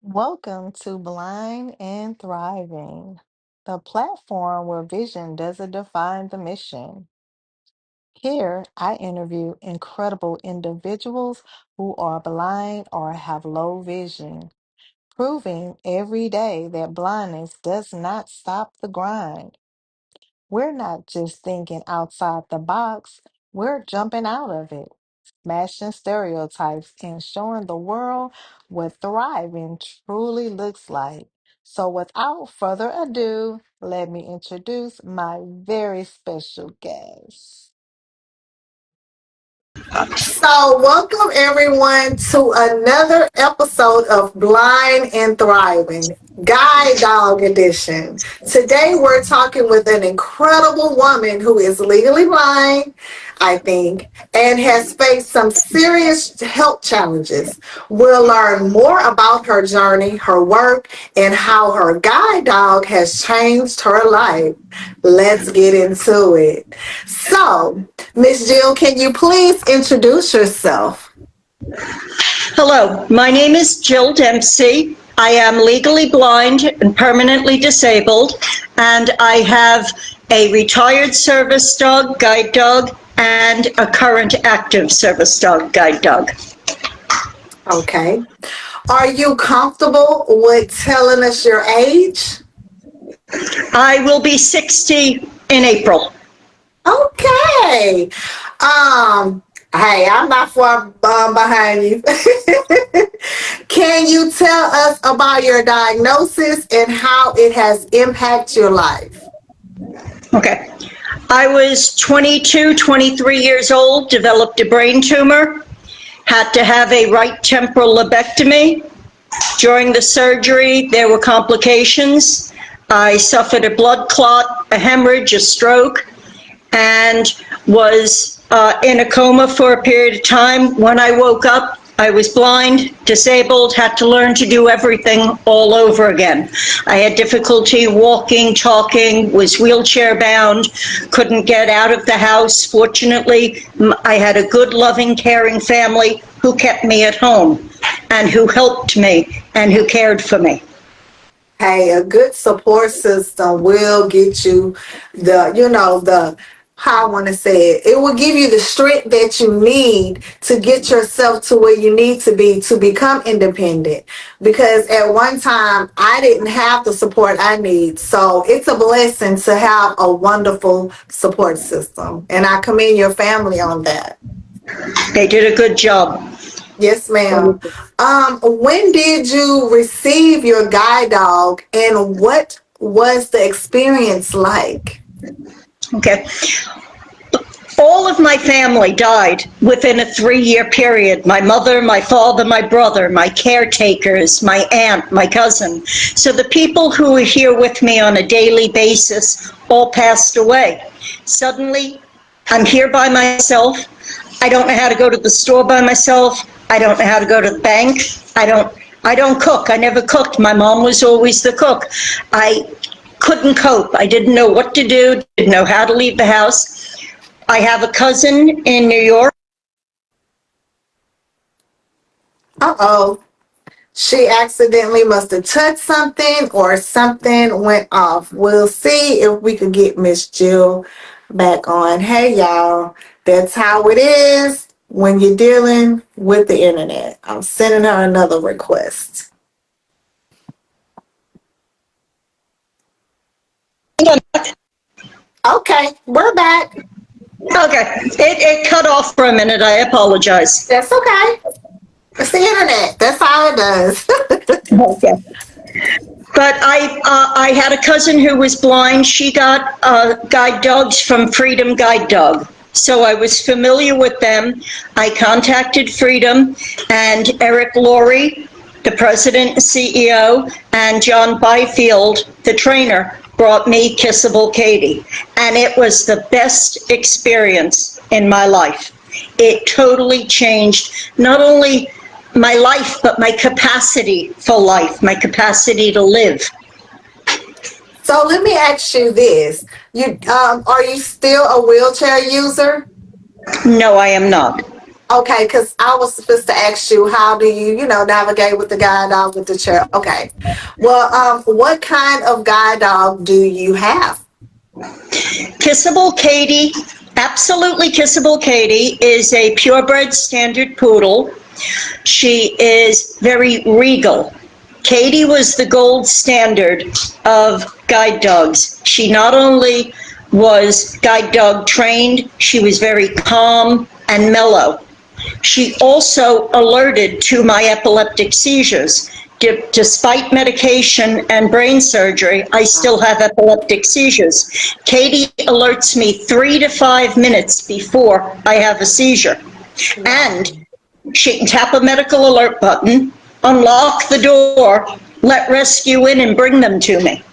Welcome to Blind and Thriving, the platform where vision doesn't define the mission. Here, I interview incredible individuals who are blind or have low vision, proving every day that blindness does not stop the grind. We're not just thinking outside the box, we're jumping out of it, smashing stereotypes and showing the world what thriving truly looks like. So, without further ado, let me introduce my very special guest. So, welcome everyone to another episode of Blind and Thriving, Guide Dog Edition. Today, we're talking with an incredible woman who is legally blind, I think, and has faced some serious health challenges. We'll learn more about her journey, her work, and how her guide dog has changed her life. Let's get into it. So, Miss Jill, can you please introduce yourself? Hello, my name is Jill Dempsey. I am legally blind and permanently disabled, and I have a retired service dog, guide dog, and a current active service dog, guide dog. Okay. Are you comfortable with telling us your age? I will be 60 in April. Okay. Hey, I'm not far behind you. Can you tell us about your diagnosis and how it has impacted your life? Okay. I was 22, 23 years old, developed a brain tumor, had to have a right temporal lobectomy. During the surgery, there were complications. I suffered a blood clot, a hemorrhage, a stroke, and was in a coma for a period of time. When I woke up, I was blind, disabled, had to learn to do everything all over again. I had difficulty walking, talking, was wheelchair bound, couldn't get out of the house. Fortunately, I had a good, loving, caring family who kept me at home and who helped me and who cared for me. Hey, a good support system will get you how I want to say it. It will give you the strength that you need to get yourself to where you need to be to become independent. Because at one time, I didn't have the support I need. So it's a blessing to have a wonderful support system. And I commend your family on that. They did a good job. Yes, ma'am. When did you receive your guide dog and what was the experience like? Okay. All of my family died within a 3-year period. My mother, my father, my brother, my caretakers, my aunt, my cousin. So the people who were here with me on a daily basis all passed away. Suddenly, I'm here by myself. I don't know how to go to the store by myself. I don't know how to go to the bank. I don't cook. I never cooked. My mom was always the cook. I couldn't cope. I didn't know what to do, didn't know how to leave the house. I have a cousin in New York. Uh-oh. She accidentally must have touched something or something went off. We'll see if we can get Miss Jill back on. Hey, y'all. That's how it is when you're dealing with the internet. I'm sending her another request. Okay, we're back. Okay, it cut off for a minute. I apologize. That's okay. It's the internet. That's how it does. Okay. But I had a cousin who was blind. She got guide dogs from Freedom Guide Dog. So I was familiar with them. I contacted Freedom, and Eric Laurie, the president and CEO, and John Byfield, the trainer, brought me Kissable Katie. And it was the best experience in my life. It totally changed not only my life, but my capacity for life, my capacity to live. So let me ask you this: you are you still a wheelchair user? No, I am not. Okay, because I was supposed to ask you, how do you, navigate with the guide dog with the chair? Okay. Well, what kind of guide dog do you have? Kissable Katie, absolutely Kissable Katie, is a purebred standard poodle. She is very regal. Katie was the gold standard of guide dogs. She not only was guide dog trained, she was very calm and mellow. She also alerted to my epileptic seizures. Despite medication and brain surgery, I still have epileptic seizures. Katie alerts me 3 to 5 minutes before I have a seizure. And Wow. she can tap a medical alert button, unlock the door, let rescue in, and bring them to me.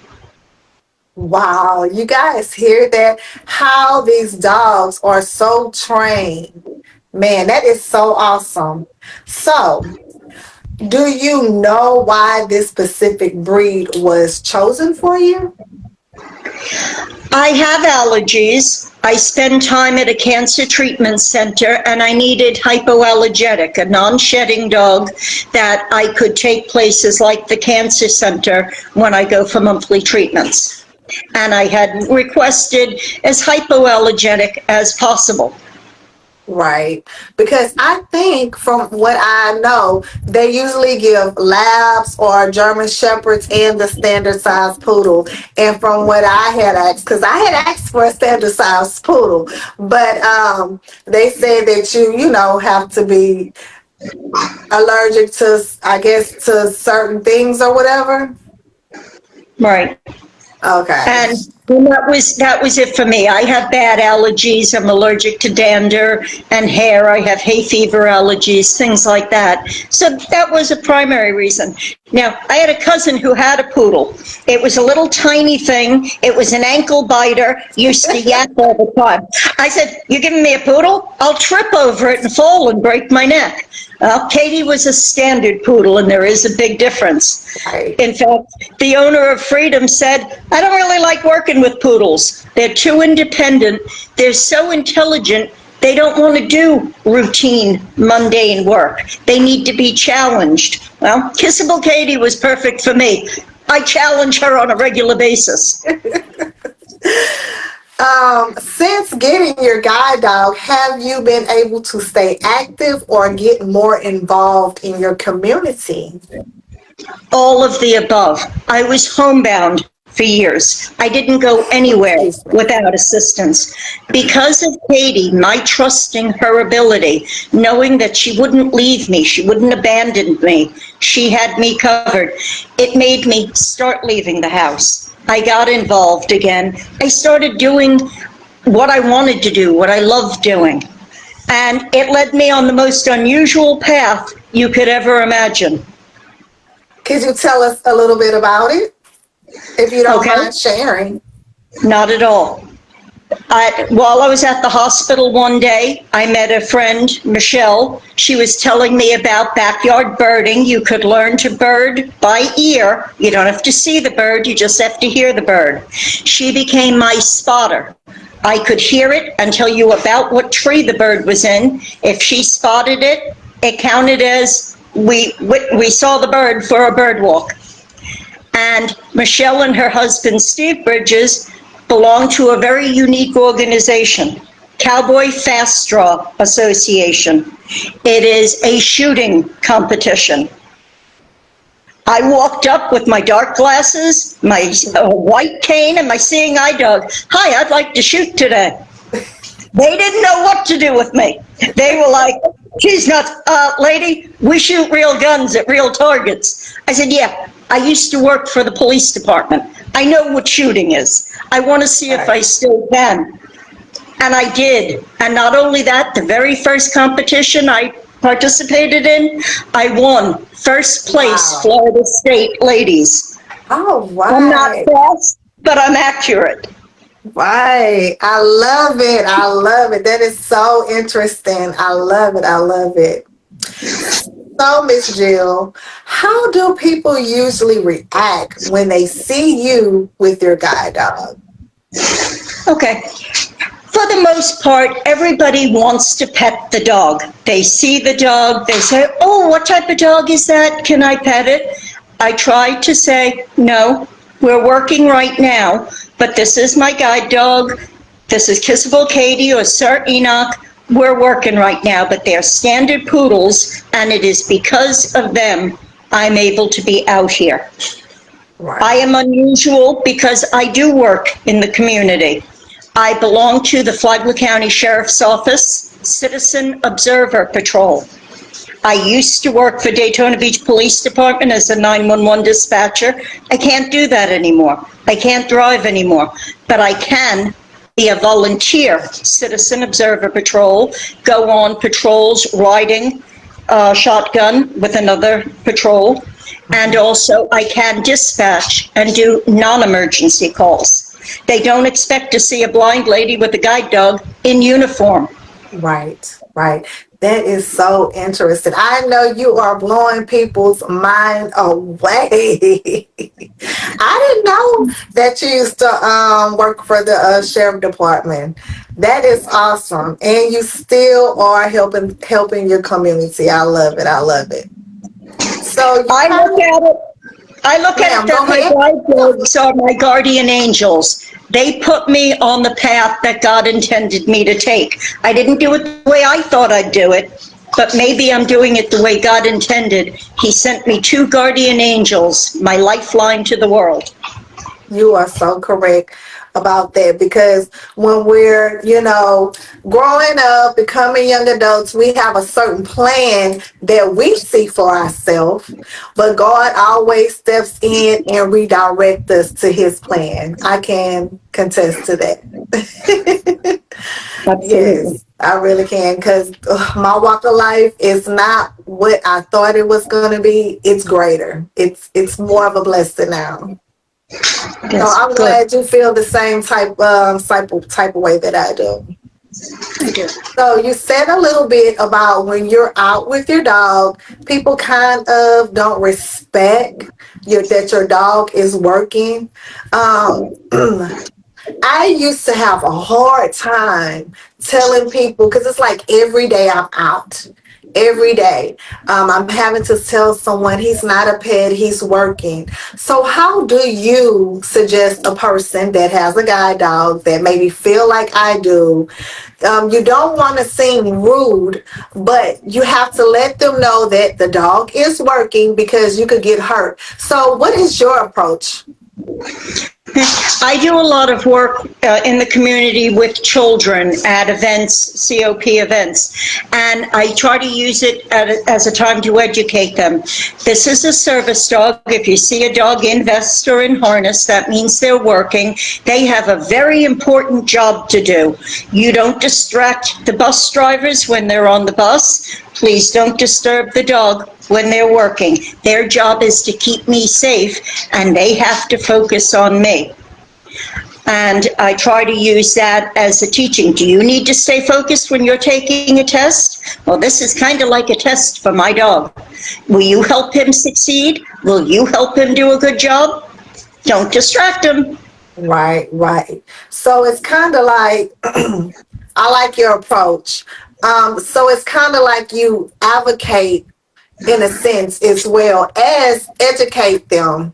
Wow. You guys hear that? How these dogs are so trained. Man, that is so awesome. So, do you know why this specific breed was chosen for you? I have allergies. I spend time at a cancer treatment center, and I needed hypoallergenic, a non-shedding dog that I could take places like the cancer center when I go for monthly treatments. And I had requested as hypoallergenic as possible. Right. Because I think from what I know, they usually give labs or German shepherds and the standard size poodle. And from what I had asked, because I had asked for a standard size poodle, but they said that you have to be allergic to, I guess, to certain things or whatever. Right. Okay. And that was it for me. I have bad allergies. I'm allergic to dander and hair. I have hay fever allergies, things like that. So that was a primary reason. Now, I had a cousin who had a poodle. It was a little tiny thing. It was an ankle biter, used to yap all the time. I said, "You giving me a poodle? I'll trip over it and fall and break my neck." Katie was a standard poodle, and there is a big difference. Right. In fact, the owner of Freedom said, "I don't really like working with poodles. They're too independent. They're so intelligent. They don't want to do routine, mundane work. They need to be challenged." Well, Kissable Katie was perfect for me. I challenge her on a regular basis. Since getting your guide dog, have you been able to stay active or get more involved in your community? All of the above. I was homebound for years. I didn't go anywhere Excuse me. without assistance. Because of Katie, my trusting her ability, knowing that she wouldn't leave me, she wouldn't abandon me, she had me covered, it made me start leaving the house. I got involved again. I started doing what I wanted to do, what I loved doing. And it led me on the most unusual path you could ever imagine. Could you tell us a little bit about it, if you don't Okay? mind sharing? Not at all. While I was at the hospital one day, I met a friend, Michelle. She was telling me about backyard birding. You could learn to bird by ear. You don't have to see the bird, you just have to hear the bird. She became my spotter. I could hear it and tell you about what tree the bird was in. If she spotted it, it counted as we saw the bird for a bird walk. And Michelle and her husband, Steve Bridges, belong to a very unique organization, Cowboy Fast Draw Association. It is a shooting competition. I walked up with my dark glasses, my white cane, and my seeing eye dog. "Hi, I'd like to shoot today." They didn't know what to do with me. They were like, "She's nuts. Lady, we shoot real guns at real targets." I said, "Yeah, I used to work for the police department. I know what shooting is. I want to see if I still can." And I did. And not only that, the very first competition I participated in, I won first place, Wow. Florida State ladies. Oh, I'm not right. fast, but I'm accurate. Right. I love it. I love it. That is so interesting. I love it. I love it. So, Miss Jill, how do people usually react when they see you with your guide dog? Okay. For the most part, everybody wants to pet the dog. They see the dog, they say, oh, what type of dog is that? Can I pet it? I try to say, no, we're working right now, but this is my guide dog. This is Kissable Katie or Sir Enoch. We're working right now, but they're standard poodles, and it is because of them I'm able to be out here. Right. I am unusual because I do work in the community. I belong to the Flagler County Sheriff's Office Citizen Observer Patrol. I used to work for Daytona Beach Police Department as a 911 dispatcher. I can't do that anymore. I can't drive anymore, but I can be a volunteer Citizen Observer Patrol, go on patrols riding shotgun with another patrol, and also I can dispatch and do non-emergency calls. They don't expect to see a blind lady with a guide dog in uniform. Right, right. That is so interesting. I know you are blowing people's mind away. I didn't know that you used to work for the sheriff department. That is awesome, and you still are helping your community. I love it. I love it. So you I kind look at it. I look at Ma'am, it that go my ahead. guide dogs are my guardian angels. They put me on the path that God intended me to take. I didn't do it the way I thought I'd do it, but maybe I'm doing it the way God intended. He sent me two guardian angels, my lifeline to the world. You are so correct about that, because when we're, growing up, becoming young adults, we have a certain plan that we see for ourselves, but God always steps in and redirects us to his plan. I can contest to that. Absolutely. Yes, I really can, because my walk of life is not what I thought it was going to be. It's greater. It's more of a blessing now. So Yes, I'm good. glad you feel the same type of way that I do. I do. So you said a little bit about when you're out with your dog, people kind of don't respect that your dog is working. Um, I used to have a hard time telling people, because it's like every day I'm out. Every day. I'm having to tell someone he's not a pet, he's working. So how do you suggest a person that has a guide dog that maybe feel like I do? You don't want to seem rude, but you have to let them know that the dog is working, because you could get hurt. So what is your approach? I do a lot of work in the community with children at events, COP events, and I try to use it as a time to educate them. This is a service dog. If you see a dog in vest or in harness, that means they're working. They have a very important job to do. You don't distract the bus drivers when they're on the bus. Please don't disturb the dog when they're working. Their job is to keep me safe, and they have to focus on me. And I try to use that as a teaching. Do you need to stay focused when you're taking a test? Well, this is kind of like a test for my dog. Will you help him succeed? Will you help him do a good job? Don't distract him. Right, right. So it's kind of like, I like your approach. So it's kind of like you advocate in a sense as well as educate them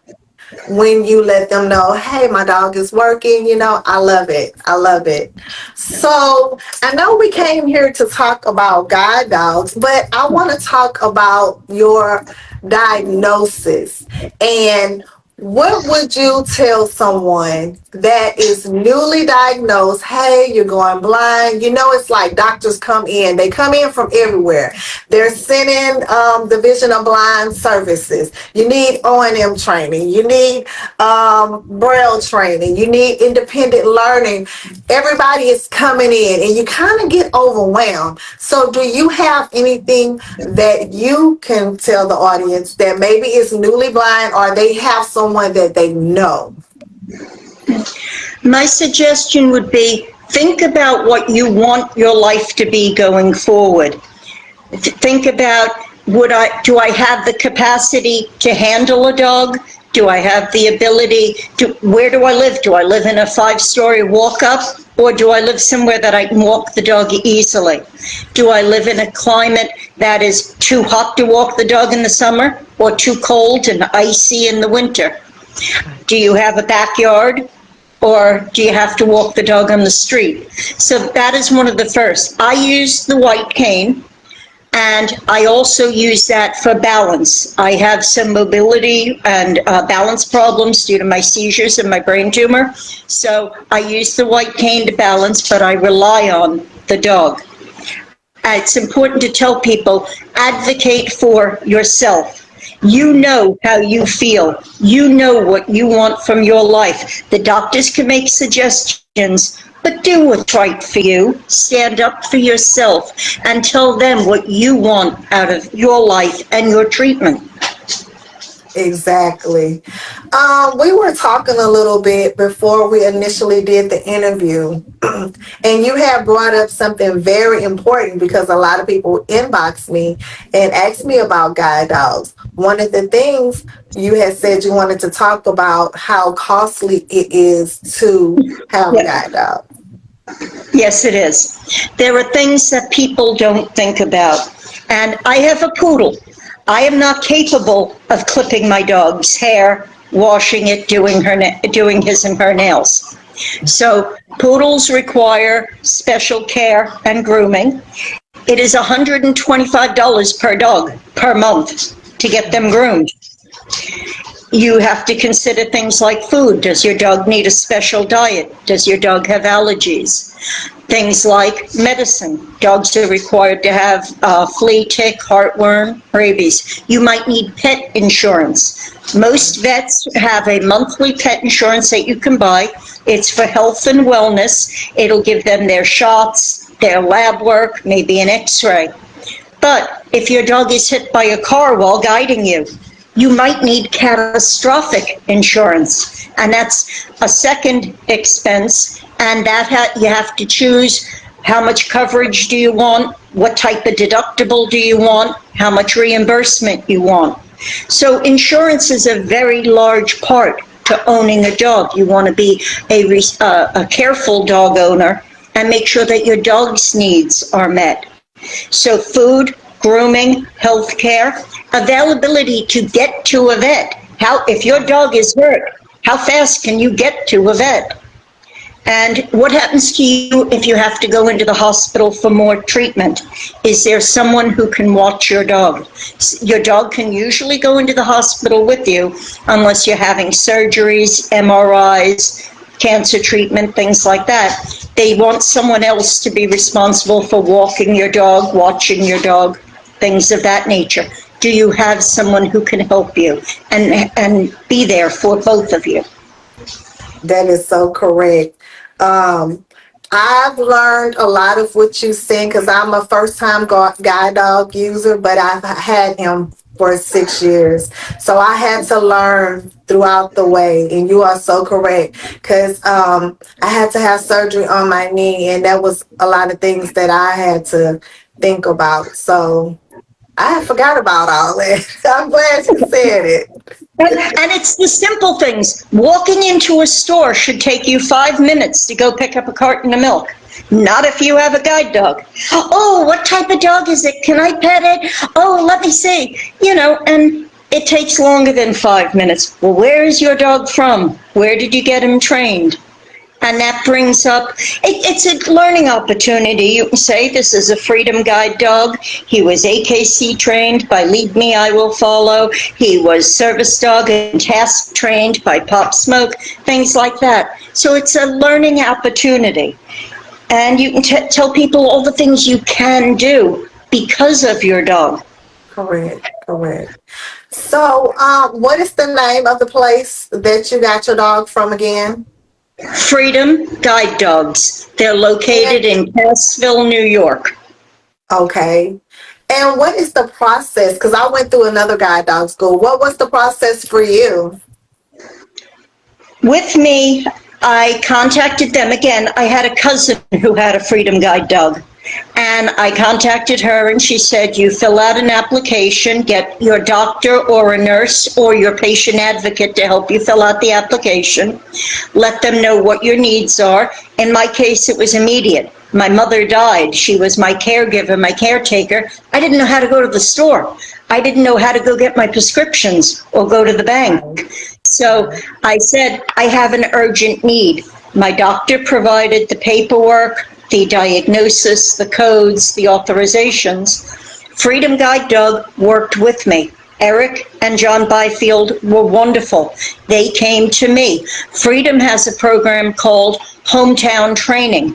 when you let them know, hey, my dog is working. I love it. I love it. So I know we came here to talk about guide dogs, but I want to talk about your diagnosis. And what would you tell someone that is newly diagnosed? Hey, you're going blind. It's like doctors come in. They come in from everywhere. They're sending Division of Blind Services. You need O&M training. You need Braille training. You need independent learning. Everybody is coming in, and you kind of get overwhelmed. So do you have anything that you can tell the audience that maybe is newly blind, or they have someone that they know? My suggestion would be, think about what you want your life to be going forward. Think about, do I have the capacity to handle a dog? Do I have the ability where do I live? Do I live in a 5-story walk-up, Or do I live somewhere that I can walk the dog easily? Do I live in a climate that is too hot to walk the dog in the summer or too cold and icy in the winter? Right. Do you have a backyard or do you have to walk the dog on the street? So that is one of the first. I use the white cane, and I also use that for balance. I have some mobility and balance problems due to my seizures and my brain tumor. So I use the white cane to balance, but I rely on the dog. It's important to tell people, advocate for yourself. You know how you feel. You know what you want from your life. The doctors can make suggestions, but do what's right for you. Stand up for yourself and tell them what you want out of your life and your treatment. Exactly. We were talking a little bit before we initially did the interview, and you have brought up something very important because a lot of people inbox me and ask me about guide dogs. One of the things you had said you wanted to talk about how costly it is to have a Yes. guide dog. Yes, it is. There are things that people don't think about. And I have a poodle. I am not capable of clipping my dog's hair, washing it, doing his and her nails. So poodles require special care and grooming. It is $125 per dog per month to get them groomed. You have to consider things like food. Does your dog need a special diet? Does your dog have allergies? Things like medicine. Dogs are required to have flea, tick, heartworm, rabies. You might need pet insurance. Most vets have a monthly pet insurance that you can buy. It's for health and wellness. It'll give them their shots, their lab work, maybe an x-ray. But if your dog is hit by a car while guiding you, you might need catastrophic insurance, and that's a second expense, and that you have to choose how much coverage do you want, what type of deductible do you want, how much reimbursement you want. So insurance is a very large part to owning a dog. You want to be a careful dog owner and make sure that your dog's needs are met. So food, grooming, health care, availability to get to a vet. If your dog is hurt, how fast can you get to a vet? And what happens to you if you have to go into the hospital for more treatment? Is there someone who can watch your dog? Your dog can usually go into the hospital with you unless you're having surgeries, MRIs, cancer treatment, things like that. They want someone else to be responsible for walking your dog, watching your dog, things of that nature. Do you have someone who can help you and be there for both of you? That is so correct. I've learned a lot of what you said because I'm a first-time guide dog user, but I've had him for 6 years. So I had to learn throughout the way, and you are so correct because I had to have surgery on my knee, and that was a lot of things that I had to think about. So I forgot about all that. I'm glad you said it. And it's the simple things. Walking into a store should take you 5 minutes to go pick up a carton of milk. Not if you have a guide dog. Oh, what type of dog is it? Can I pet it? Oh, let me see. And it takes longer than 5 minutes. Well, where is your dog from? Where did you get him trained? And that brings up, it's a learning opportunity. You can say this is a Freedom Guide dog. He was AKC trained by Lead Me, I Will Follow. He was service dog and task trained by Pop Smoke, things like that. So it's a learning opportunity. And you can tell people all the things you can do because of your dog. Correct, correct. So what is the name of the place that you got your dog from again? Freedom Guide Dogs. They're located in Cassville, New York. Okay. And what is the process? Because I went through another guide dog school. What was the process for you? With me, I contacted them again. I had a cousin who had a Freedom Guide dog. And I contacted her and she said, you fill out an application, get your doctor or a nurse or your patient advocate to help you fill out the application. Let them know what your needs are. In my case, it was immediate. My mother died. She was my caregiver, my caretaker. I didn't know how to go to the store. I didn't know how to go get my prescriptions or go to the bank. So I said, I have an urgent need. My doctor provided the paperwork, the diagnosis, the codes, the authorizations. Freedom Guide Dog worked with me. Eric and John Byfield were wonderful. They came to me. Freedom has a program called Hometown Training.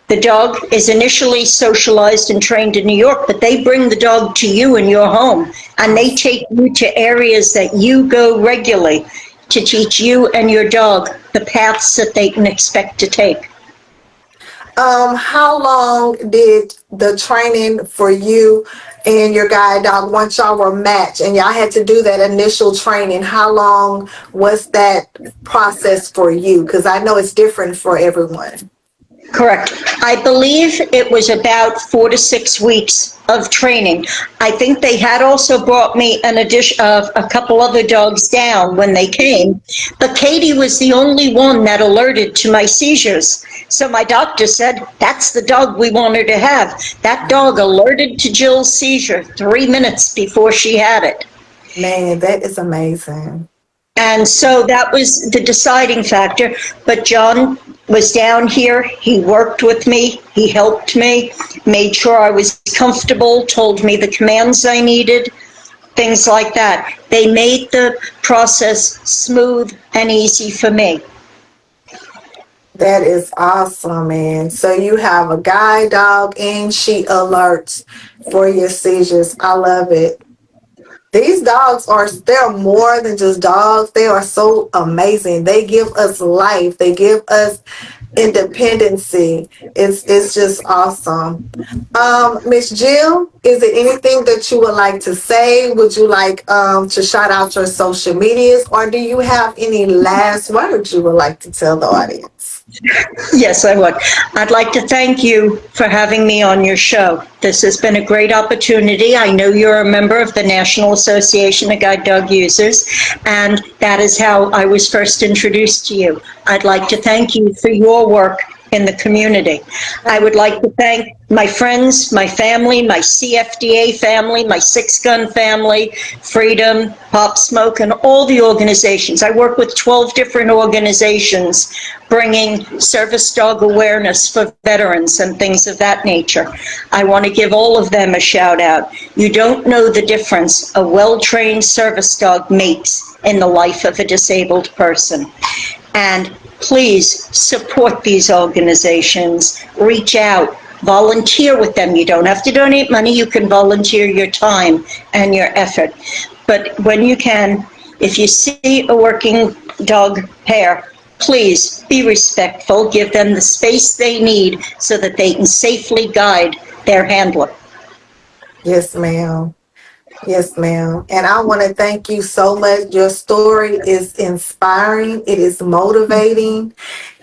The dog is initially socialized and trained in New York, but they bring the dog to you in your home, and they take you to areas that you go regularly to teach you and your dog the paths that they can expect to take. How long did the training for you and your guide dog, once y'all were matched and y'all had to do that initial training, how long was that process for you? Because I know it's different for everyone. Correct. I believe it was about 4 to 6 weeks of training. I think they had also brought me an addition of a couple other dogs down when they came, but Katie was the only one that alerted to my seizures. So my doctor said, that's the dog we want her to have. That dog alerted to Jill's seizure 3 minutes before she had it. Man, that is amazing. And so that was the deciding factor. But John was down here. He worked with me. He helped me, made sure I was comfortable, told me the commands I needed, things like that. They made the process smooth and easy for me. That is awesome, man. So you have a guide dog and she alerts for your seizures. I love it. These dogs they're more than just dogs. They are so amazing. They give us life. They give us independency. It's just awesome. Miss Jill, is there anything that you would like to say? Would you like to shout out your social medias, or do you have any last words you would like to tell the audience? Yes, I would. I'd like to thank you for having me on your show. This has been a great opportunity. I know you're a member of the National Association of Guide Dog Users, and that is how I was first introduced to you. I'd like to thank you for your work in the community. I would like to thank my friends, my family, my CFDA family, my Six Gun family, Freedom, Pop Smoke, and all the organizations. I work with 12 different organizations bringing service dog awareness for veterans and things of that nature. I want to give all of them a shout out. You don't know the difference a well-trained service dog makes in the life of a disabled person. And please support these organizations. Reach out, volunteer with them. You don't have to donate money. You can volunteer your time and your effort. But when you can, if you see a working dog pair, please be respectful. Give them the space they need so that they can safely guide their handler. Yes, ma'am. Yes, ma'am. And I want to thank you so much. Your story is inspiring. It is motivating.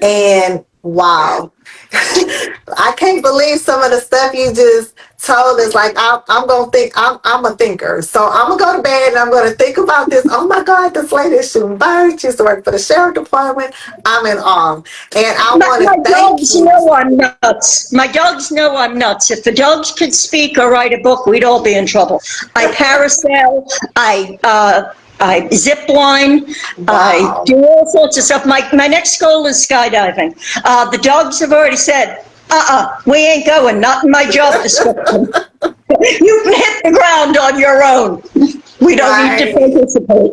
And wow. I can't believe some of the stuff you just told us. Like, I'm going to think, I'm a thinker. So I'm going to go to bed and I'm going to think about this. Oh my God, this lady is shooting birds. She used to work for the sheriff department. I'm in awe. And I want to thank you. My dogs know I'm nuts. My dogs know I'm nuts. If the dogs could speak or write a book, we'd all be in trouble. I parasail. I zip line. Wow. I do all sorts of stuff. My next goal is skydiving. The dogs have already said, we ain't going, not in my job description. You can hit the ground on your own. We don't need to participate.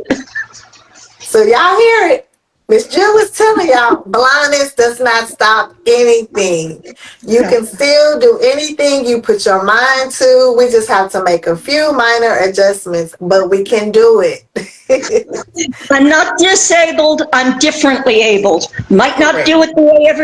So y'all hear it. Miss Jill was telling y'all, blindness does not stop anything. You can still do anything you put your mind to. We just have to make a few minor adjustments, but we can do it. I'm not disabled, I'm differently abled. Might not do it the way everybody